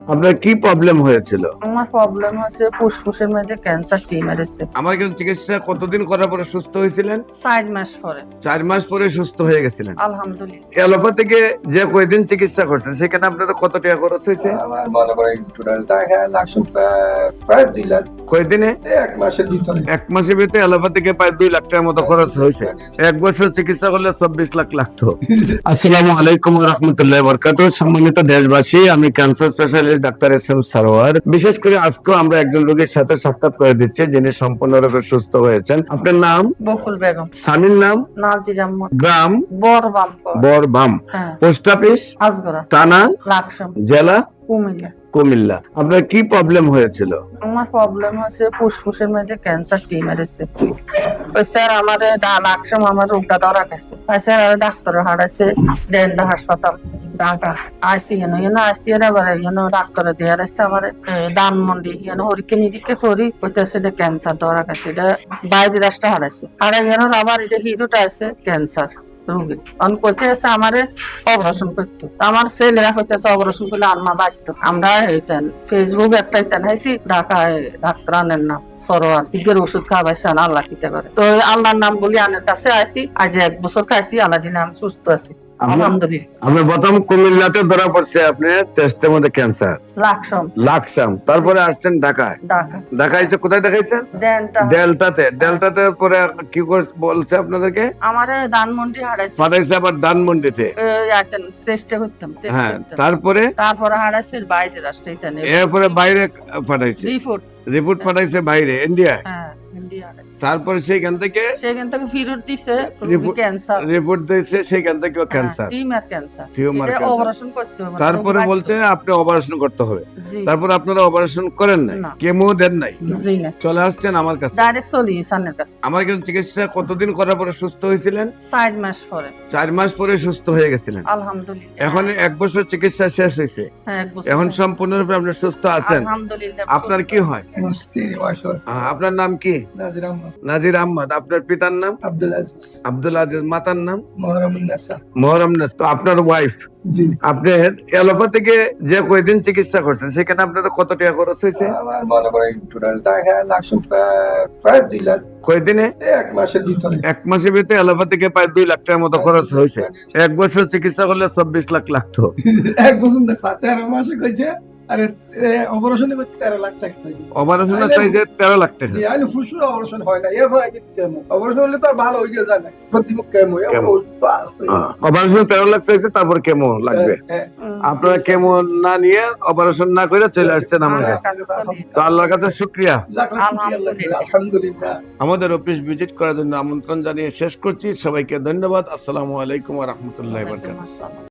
আপনার কি প্রবলেম হয়েছিল? আমার প্রবলেম হচ্ছে ফুসফুসের মধ্যে ক্যান্সার টিউমার এসেছে। আমার কাছে চিকিৎসা কতদিন করার পরে সুস্থ হয়েছিলেন? 4 মাস পরে 4 মাস পরে সুস্থ হয়ে গেছিলেন। আলহামদুলিল্লাহ। অ্যালোপ্যাথিকে যে কয়দিন চিকিৎসা করছেন সেখানে আপনাদের কত টাকা খরচ হয়েছে? আমার মনে করেন টোটাল টাকা লাগছে প্রায় 2 লাখ। কয়দিনে? 1 মাসের ভিতরে। 1 মাসের ভিতরে অ্যালোপ্যাথিকে প্রায় 2 লাখ টাকার মতো খরচ হয়েছে। 1 বছর চিকিৎসা করলে 24 লাখ লাগতো। আসসালামু আলাইকুম ওয়া রাহমাতুল্লাহি ওয়া বারাকাতুহু। সম্মানিত দেশবাসী, আমি cancer specialist doctor SM. Sarwar. বিশেষ করে আজকে আমরা একজন রোগীর সাথে সাক্ষাৎ করে দিচ্ছি যিনি সম্পূর্ণরূপে সুস্থ হয়েছেন। আপনার নাম? বকুল বেগম। স্বামীর নাম? নাজির আহমদ। গ্রাম? বরবাম। বরবাম। হ্যাঁ। Post office? আজগরা। থানা? লাকসাম। জেলা? কুমিল্লা। কুমিল্লা। আপনার কি প্রবলেম হয়েছিল? আমার প্রবলেম হচ্ছে ফুসফুসের মধ্যে ক্যান্সার টিউমার এসেছে। ওই স্যার আমারে লাকসাম আমার রোগটা ধরা গেছে। স্যার ডাক্তার হারাইছে ডেন্টা হাসপাতাল ঢাকা আইসি আইসি ডাক্তার দিয়ে আসছে আমার ধানমন্ডি হরিকে নিরিখে করি কইতেছে এটা ক্যান্সার ধরা গেছে। এটা বাইরে রাষ্ট্র হারাইছে হারাই আবার এটা হিরোটা আছে ক্যান্সার রোগী কইতে আছে আমারে অপারেশন করতো। আমার ছেলেরা কইতেছে অপারেশন করলে আম্মা বাঁচতো। আমরা ফেসবুক একটা হাইছি ঢাকায় ডাক্তার আনেন না সরোয়ার ইগের ওষুধ খাওয়াইছেন আল্লাহ কিতে করে। তো আল্লাহর নাম বলি আনের কাছে আইসি আজ 1 বছর খাইছি আল্লাহ দিনে আমি সুস্থ আছি আলহামদুলিল্লাহ। আপনার প্রথম কুমিল্লাতে ধরা পড়ছে আপনার টেস্টের মধ্যে ক্যান্সার লাকসাম, তারপরে আসছেন ঢাকায়। ঢাকায় এসে কোথায় দেখাইছেন? ডেল্টাতে পরে কি বলছে আপনাদেরকে? আমারে ধানমন্ডি হারাইছে পাঠাইছে আবার ধানমন্ডিতে। টেস্টে করতাম হ্যাঁ, তারপরে হারাইছে বাইরে রাষ্ট্রে এরপরে বাইরে পাঠাইছে রিপোর্ট পাঠাইছে বাইরে ইন্ডিয়া। হ্যাঁ ইন্ডিয়া হারাইছে। তারপরে সেখান থেকে ফেরত দিছে ক্যান্সার রিপোর্ট দিয়েছে সেখান থেকে ক্যান্সার টিউমার ক্যান্সার অপারেশন করতে হবে। তারপরে বলছে আপনি অপারেশন করতে হবে। জি। তারপর আপনারা অপারেশন করেন নাই, না। কেমো দেন নাই, জি না চলে আসছেন আমার কাছে। ডাইরেক্ট চলি সানের কাছে। আমার কাছে চিকিৎসা কতদিন করার পরে সুস্থ হয়েছিলেন? 4 মাস পরে 4 মাস পরে সুস্থ হয়ে গেছিলেন। আলহামদুলিল্লাহ। এখন 1 বছর চিকিৎসা শেষ হয়েছে, হ্যাঁ 1 বছর এখন সম্পূর্ণরূপে আপনি সুস্থ আছেন। আলহামদুলিল্লাহ। আপনার কি হয়? আমার স্ত্রী ওয়াইফ আপনার নাম কি? নাজির আহমদ। নাজির আহমদ। আপনার পিতার নাম? আব্দুল আজিজ। আব্দুল আজিজ। মাতার নাম? মোহরমুন নাসা। মোহরম নাস। তো আপনার ওয়াইফ, জি। আপনার অ্যালোপ্যাথিকে যে কয়দিন চিকিৎসা করছেন সেখানে আপনাদের কত টাকা খরচ হয়েছে? আমার মনে করেন টোটাল টাকা লাগছে প্রায় 2 লাখ। কয়দিনে? 1 মাসের ভিতরে। 1 মাসের ভিতরে অ্যালোপ্যাথিকে প্রায় 2 লাখ টাকার মতো খরচ হয়েছে। 1 বছর চিকিৎসা করলে 24 লাখ লাগতো। 1 বছর না 13 মাসে কইছে। আরে অপারেশনে করতে 13 লাখ টাকা চাইছে। অপারেশনের চাইছে 13 লাখ টাকা। জি, আইলে ফুসফুস অপারেশন হয় না। এরপর কি কেমো? অপারেশন হলে তো আর ভালো হয়ে যায় না। প্রতিমুখ কেমো কেমো। আছে। অপারেশন 13 লাখ চাইছে, তারপর কেমো লাগবে। হ্যাঁ। আপনারা কেমো না নিয়ে অপারেশন না করে চলে আসছেন আমার কাছে। তো আল্লাহর কাছে শুকরিয়া। আলহামদুলিল্লাহ। আমাদের অফিস ভিজিট করার জন্য আমন্ত্রণ জানিয়ে শেষ করছি। সবাইকে ধন্যবাদ। আসসালামু আলাইকুম ওয়া রাহমাতুল্লাহি ওয়া বারাকাতুহু।